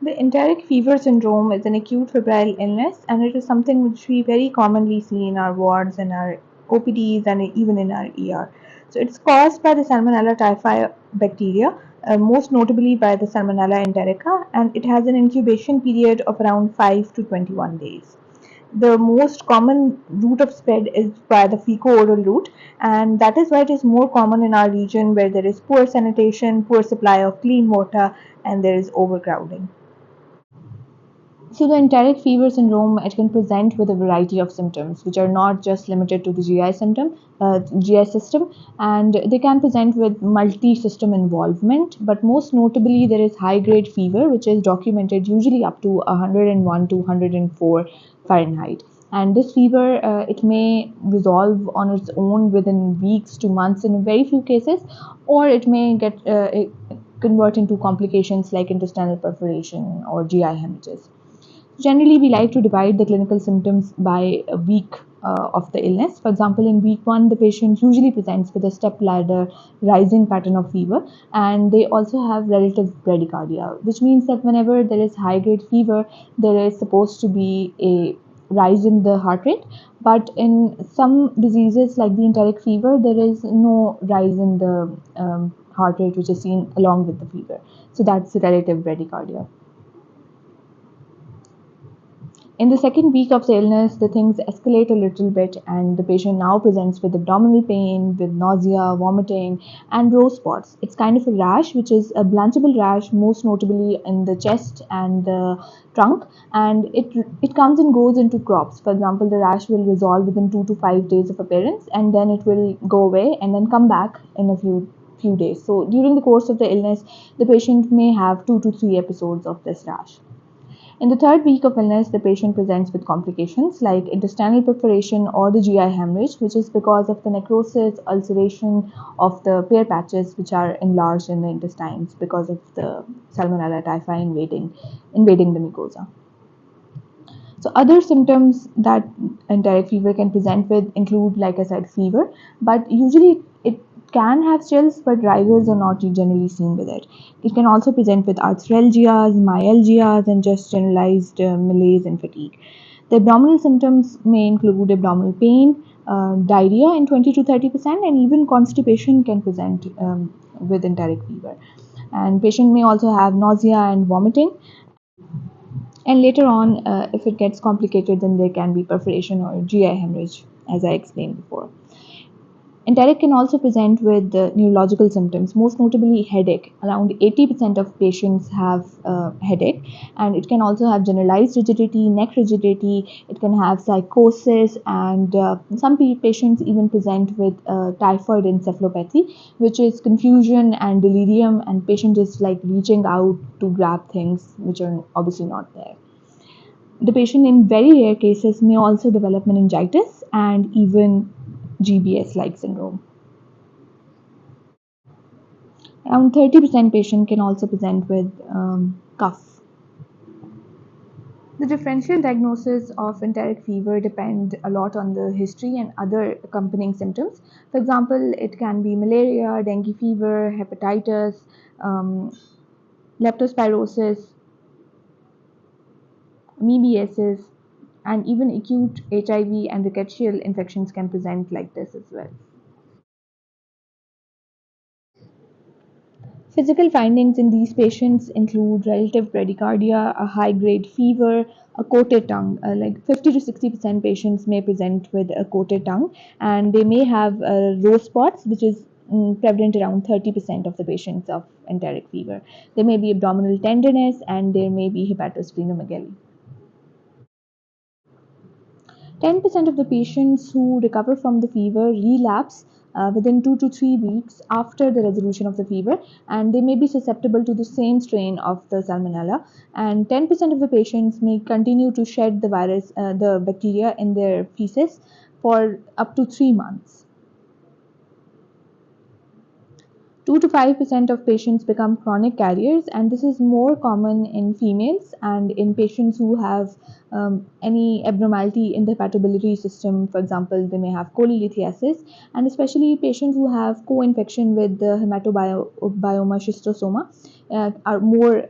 The enteric fever syndrome is an acute febrile illness, and it is something which we very commonly see in our wards and our OPDs and even in our ER. So it's caused by the Salmonella typhi bacteria, most notably by the Salmonella enterica, and it has an incubation period of around 5 to 21 days. The most common route of spread is by the fecal-oral route, and that is why it is more common in our region where there is poor sanitation, poor supply of clean water, and there is overcrowding. So the enteric fever syndrome, it can present with a variety of symptoms, which are not just limited to the GI system, and they can present with multi-system involvement. But most notably, there is high-grade fever, which is documented usually up to 101 to 104 Fahrenheit. And this fever, it may resolve on its own within weeks to months in very few cases, or it may convert into complications like intestinal perforation or GI hemorrhages. Generally, we like to divide the clinical symptoms by a week of the illness. For example, in week one, the patient usually presents with a step ladder rising pattern of fever, and they also have relative bradycardia, which means that whenever there is high grade fever, there is supposed to be a rise in the heart rate. But in some diseases like the enteric fever, there is no rise in the heart rate which is seen along with the fever. So that's relative bradycardia. In the second week of the illness, the things escalate a little bit, and the patient now presents with abdominal pain, with nausea, vomiting, and raw spots. It's kind of a rash, which is a blanchable rash, most notably in the chest and the trunk, and it comes and goes into crops. For example, the rash will resolve within 2 to 5 days of appearance, and then it will go away and then come back in a few days. So during the course of the illness, the patient may have 2 to 3 episodes of this rash. In the third week of illness, the patient presents with complications like intestinal perforation or the GI hemorrhage, which is because of the necrosis, ulceration of the pear patches which are enlarged in the intestines because of the Salmonella typhi invading the mucosa. So other symptoms that enteric fever can present with include, like I said, fever, but usually it can have chills, but rigors are not generally seen with it. It can also present with arthralgias, myalgias, and just generalized malaise and fatigue. The abdominal symptoms may include abdominal pain, diarrhea in 20 to 30%, and even constipation can present with enteric fever. And patient may also have nausea and vomiting, and later on, if it gets complicated, then there can be perforation or GI hemorrhage, as I explained before. Enteric can also present with neurological symptoms, most notably headache. Around 80% of patients have headache, and it can also have generalized rigidity, neck rigidity. It can have psychosis, and some patients even present with typhoid encephalopathy, which is confusion and delirium, and patient is like reaching out to grab things which are obviously not there. The patient, in very rare cases, may also develop meningitis and even GBS-like syndrome. Around 30% patient can also present with cough. The differential diagnosis of enteric fever depend a lot on the history and other accompanying symptoms. For example, it can be malaria, dengue fever, hepatitis, um, leptospirosis, amoebiasis, and even acute HIV and rickettsial infections can present like this as well. Physical findings in these patients include relative bradycardia, a high-grade fever, a coated tongue. Like 50 to 60% patients may present with a coated tongue, and they may have row spots, which is prevalent around 30% of the patients of enteric fever. There may be abdominal tenderness, and there may be hepatosplenomegaly. 10% of the patients who recover from the fever relapse within 2 to 3 weeks after the resolution of the fever, and they may be susceptible to the same strain of the salmonella. And 10% of the patients may continue to shed the bacteria in their feces for up to 3 months. 2 to 5% of patients become chronic carriers, and this is more common in females and in patients who have any abnormality in the hepatobiliary system. For example, they may have cholelithiasis, and especially patients who have co-infection with the hematobioma schistosoma are more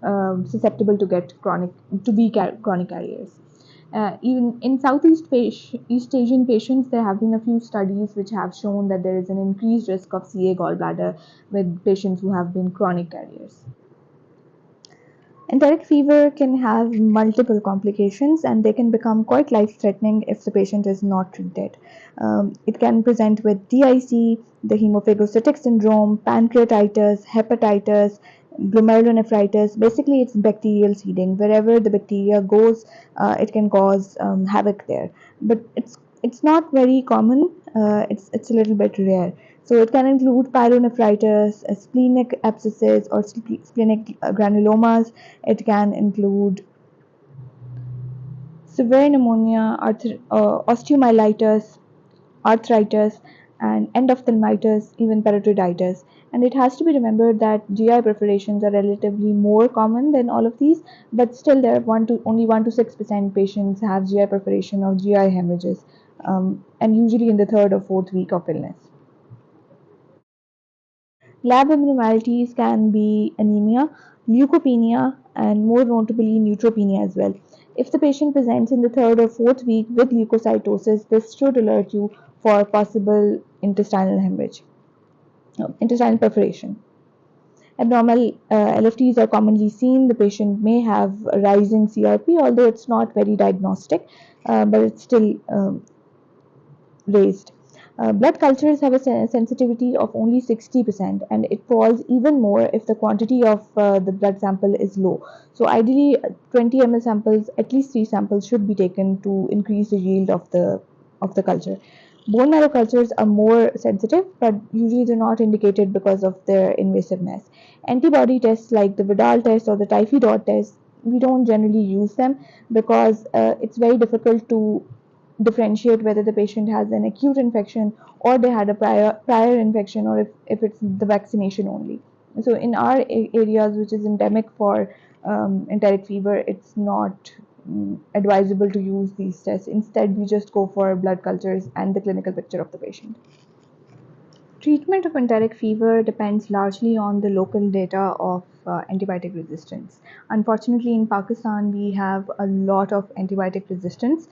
susceptible to get chronic carriers. Even in East Asian patients, there have been a few studies which have shown that there is an increased risk of CA gallbladder with patients who have been chronic carriers. Enteric fever can have multiple complications and they can become quite life threatening if the patient is not treated. It can present with DIC, the hemophagocytic syndrome, pancreatitis, hepatitis, glomerulonephritis. Basically, it's bacterial seeding. Wherever the bacteria goes, it can cause havoc there. But it's not very common. It's a little bit rare. So it can include pyelonephritis, splenic abscesses, or splenic granulomas. It can include severe pneumonia, osteomyelitis, arthritis, and endophthalmitis, even parotiditis. And it has to be remembered that GI perforations are relatively more common than all of these, but still there are only 1 to 6% patients have GI perforation or GI hemorrhages, and usually in the third or fourth week of illness. Lab abnormalities can be anemia, leukopenia, and more notably neutropenia as well. If the patient presents in the third or fourth week with leukocytosis, this should alert you for possible intestinal hemorrhage, no, intestinal perforation. Abnormal LFTs are commonly seen. The patient may have a rising CRP, although it's not very diagnostic, but it's still raised. Blood cultures have a sensitivity of only 60%, and it falls even more if the quantity of the blood sample is low. So, ideally, 20 ml samples, at least 3 samples, should be taken to increase the yield of the culture. Bone marrow cultures are more sensitive, but usually they're not indicated because of their invasiveness. Antibody tests like the Vidal test or the typhoid test, we don't generally use them because it's very difficult to differentiate whether the patient has an acute infection or they had a prior infection, or if it's the vaccination only. So in our areas, which is endemic for enteric fever, it's not advisable to use these tests. Instead, we just go for blood cultures and the clinical picture of the patient. Treatment of enteric fever depends largely on the local data of antibiotic resistance. Unfortunately, in Pakistan, we have a lot of antibiotic resistance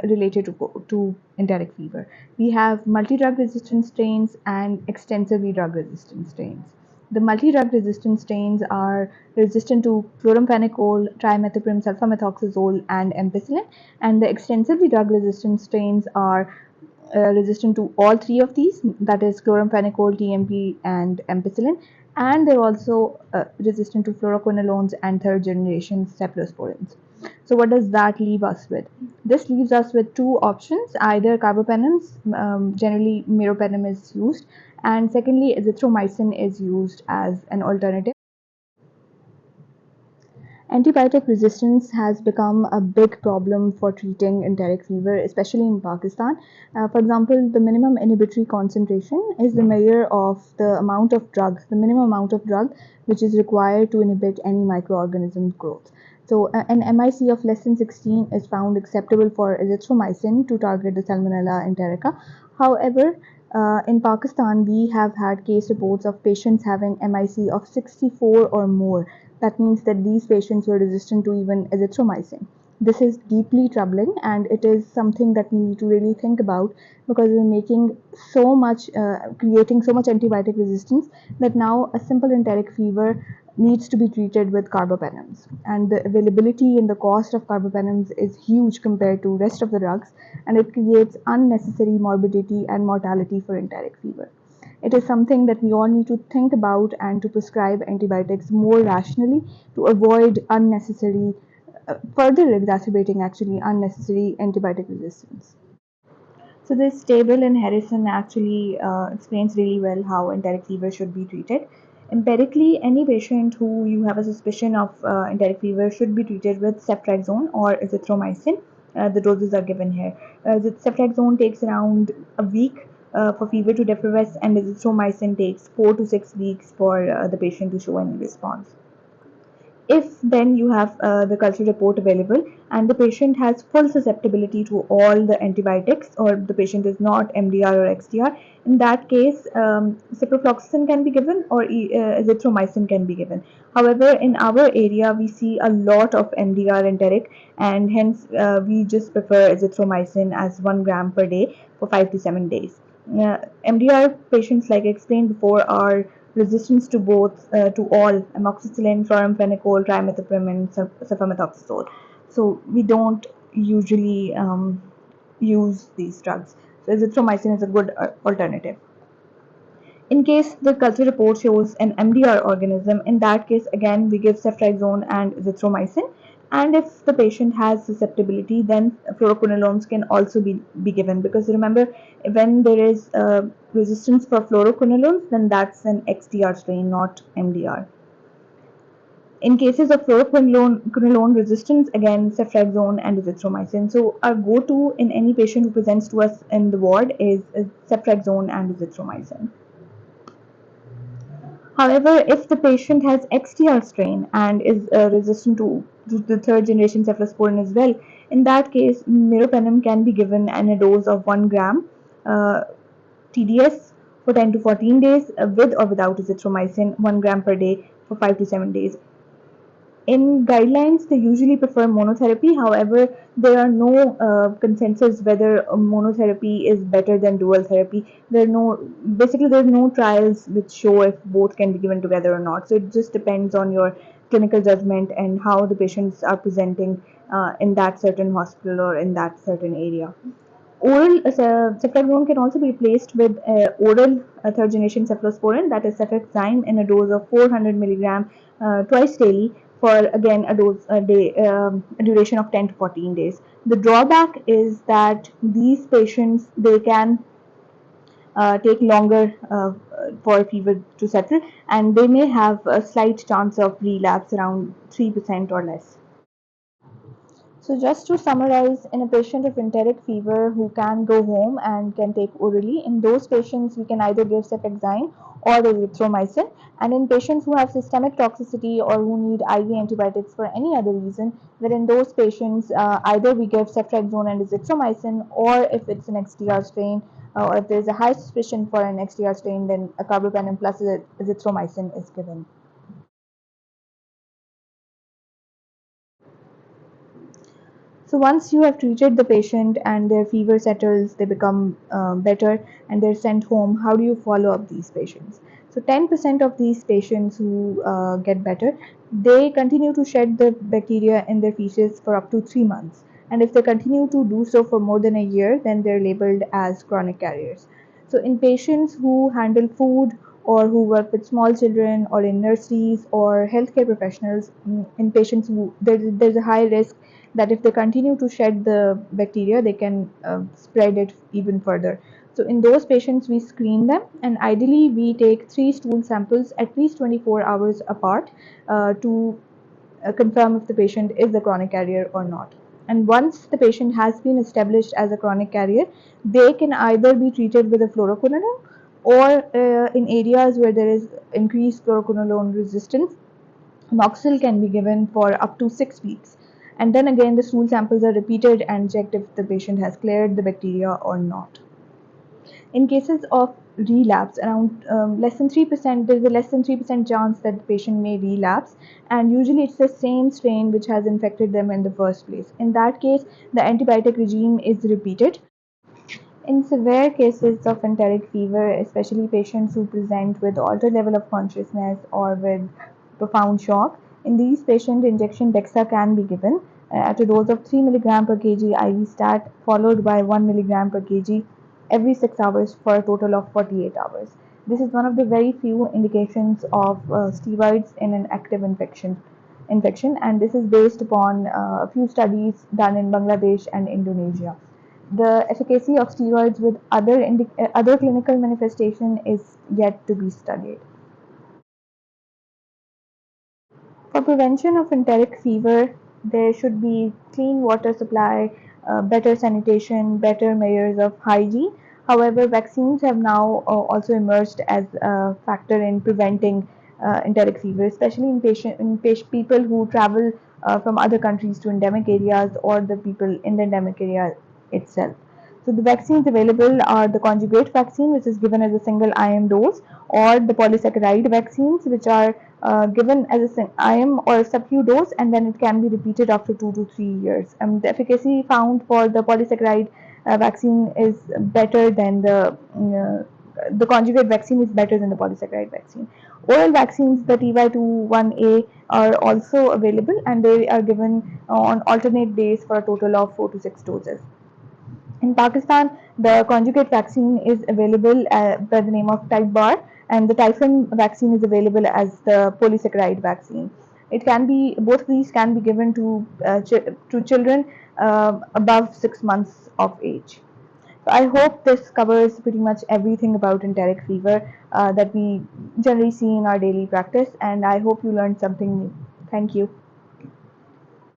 related to enteric fever. We have multi-drug resistant strains and extensively drug resistant strains. The multi-drug resistant strains are resistant to chloramphenicol, trimethoprim, sulfamethoxazole, and ampicillin, and the extensively drug resistant strains are resistant to all three of these, that is chloramphenicol, TMP, and ampicillin, and they're also resistant to fluoroquinolones and third generation cephalosporins. So what does that leave us with? This leaves us with two options: either carbapenems, generally meropenem is used, and secondly azithromycin is used as an alternative. Antibiotic resistance has become a big problem for treating enteric fever, especially in Pakistan. For example, the minimum inhibitory concentration is the measure of the amount of drug, the minimum amount of drug which is required to inhibit any microorganism growth. So, an MIC of less than 16 is found acceptable for azithromycin to target the Salmonella enterica. However, in Pakistan, we have had case reports of patients having MIC of 64 or more. That means that these patients were resistant to even azithromycin. This is deeply troubling, and it is something that we need to really think about because we're making so much, creating so much antibiotic resistance that now a simple enteric fever needs to be treated with carbapenems, and the availability and the cost of carbapenems is huge compared to rest of the drugs, and it creates unnecessary morbidity and mortality for enteric fever. It is something that we all need to think about and to prescribe antibiotics more rationally to avoid unnecessary, further exacerbating actually unnecessary antibiotic resistance. So this table in Harrison actually explains really well how enteric fever should be treated. Empirically, any patient who you have a suspicion of enteric fever should be treated with ceftriaxone or azithromycin. The doses are given here. The ceftriaxone takes around a week for fever to effervesce, and azithromycin takes 4 to 6 weeks for the patient to show any response. If then you have the culture report available and the patient has full susceptibility to all the antibiotics, or the patient is not MDR or XDR, in that case ciprofloxacin can be given, or azithromycin can be given. However, in our area we see a lot of MDR enteric, and hence we just prefer azithromycin as 1 gram per day for 5 to 7 days. MDR patients, like I explained before, are resistant to both to all amoxicillin, chloramphenicol, trimethoprim, sulfamethoxazole. So we don't usually use these drugs. So azithromycin is a good alternative. In case the culture report shows an MDR organism, in that case again we give ceftriaxone and azithromycin. And if the patient has susceptibility, then fluoroquinolones can also be given, because remember, when there is resistance for fluoroquinolones, then that's an XDR strain, not MDR. In cases of fluoroquinolone resistance, again ceftriaxone and azithromycin. So our go-to in any patient who presents to us in the ward is ceftriaxone and azithromycin. However, if the patient has XTR strain and is resistant to the third generation cephalosporin as well, in that case, meropenem can be given in a dose of 1 gram TDS for 10 to 14 days, with or without azithromycin, 1 gram per day for 5 to 7 days. In guidelines, they usually prefer monotherapy. However, there are no consensus whether monotherapy is better than dual therapy. There's no trials which show if both can be given together or not. So it just depends on your clinical judgment and how the patients are presenting in that certain hospital or in that certain area. Oral ceftriaxone can also be replaced with oral third generation cephalosporin, that is cefixime, in a dose of 400 milligram twice daily for again a duration of 10 to 14 days. The drawback is that these patients, they can take longer for fever to settle, and they may have a slight chance of relapse, around 3% or less. So just to summarize, in a patient of enteric fever who can go home and can take orally, in those patients we can either give cefixime or erythromycin. And in patients who have systemic toxicity or who need IV antibiotics for any other reason, then in those patients either we give ceftriaxone and azithromycin, or if it's an XDR strain, or if there is a high suspicion for an XDR strain, then a carbapenem plus azithromycin is given. So once you have treated the patient and their fever settles, they become better and they're sent home, how do you follow up these patients? So 10% of these patients who get better, they continue to shed the bacteria in their feces for up to 3 months. And if they continue to do so for more than a year, then they're labeled as chronic carriers. So in patients who handle food or who work with small children or in nurseries or healthcare professionals, in patients who there's a high risk that if they continue to shed the bacteria, they can spread it even further. So in those patients, we screen them, and ideally we take 3 stool samples at least 24 hours apart to confirm if the patient is a chronic carrier or not. And once the patient has been established as a chronic carrier, they can either be treated with a fluoroquinolone, or in areas where there is increased fluoroquinolone resistance, Moxil can be given for up to 6 weeks. And then again, the stool samples are repeated and checked if the patient has cleared the bacteria or not. In cases of relapse, around less than 3%, there's a less than 3% chance that the patient may relapse, and usually it's the same strain which has infected them in the first place. In that case, the antibiotic regime is repeated. In severe cases of enteric fever, especially patients who present with altered level of consciousness or with profound shock, in these patients, injection DEXA can be given at a dose of 3 mg per kg IV stat, followed by 1 mg per kg every 6 hours for a total of 48 hours. This is one of the very few indications of steroids in an active infection, and this is based upon a few studies done in Bangladesh and Indonesia. The efficacy of steroids with other clinical manifestation is yet to be studied. For prevention of enteric fever, there should be clean water supply, better sanitation, better measures of hygiene. However, vaccines have now also emerged as a factor in preventing enteric fever, especially in people who travel from other countries to endemic areas, or the people in the endemic area itself. So the vaccines available are the conjugate vaccine, which is given as a single IM dose, or the polysaccharide vaccines, which are given as a IM or sub-Q dose, and then it can be repeated after 2 to 3 years. The efficacy found for the polysaccharide vaccine is better than the conjugate vaccine is better than the polysaccharide vaccine. Oral vaccines, the TY21A, are also available, and they are given on alternate days for a total of 4 to 6 doses. In Pakistan, the conjugate vaccine is available by the name of type bar, and the typhoid vaccine is available as the polysaccharide vaccine. It can be both of these can be given to children above 6 months of age. So I hope this covers pretty much everything about enteric fever that we generally see in our daily practice, and I hope you learned something new. Thank you.